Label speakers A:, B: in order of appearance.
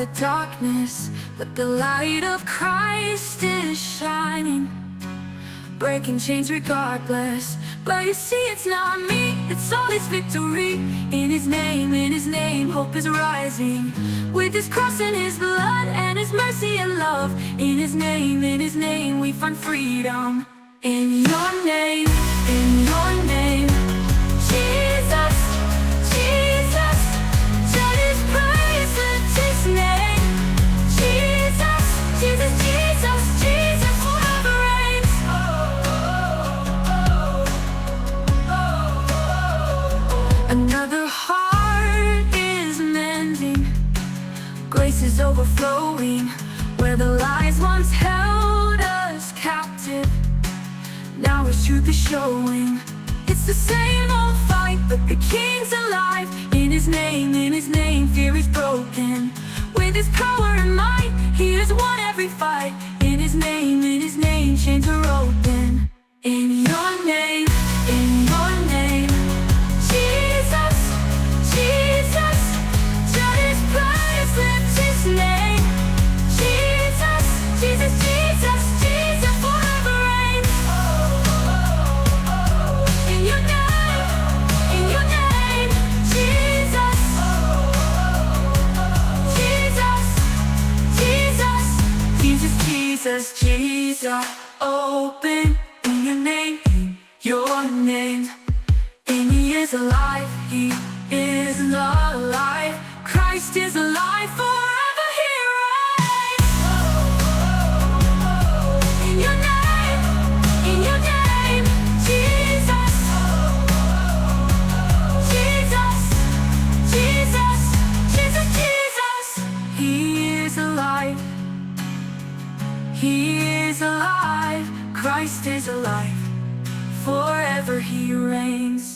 A: the darkness, but the light of Christ is shining, breaking chains regardless. But you see, it's not me, it's all His victory. In His name, hope is rising. With His cross and His blood and His mercy and love. In His name, we find freedom. In your name, Jesus, Jesus, just praise His name. Jesus, Jesus, Jesus, Jesus forever reigns. Another heart is mending, grace is overflowing. Where the lies once held us captive, now His truth is showing. It's the same old fight, but the King's alive. In His name, fear is broken. With His power and might, He has won every fight. In His name, chains are open. In your name, Jesus, Jesus, just praise His name. Jesus, Jesus, Jesus, Jesus forever reigns. In your name, Jesus, Jesus, Jesus, Jesus, Jesus, Jesus, open. In your name, and He is alive, He is alive. Christ is alive, forever He reigns. In your name, Jesus, Jesus, Jesus, Jesus, Jesus. He is alive, He is alive. Christ is alive, forever He reigns.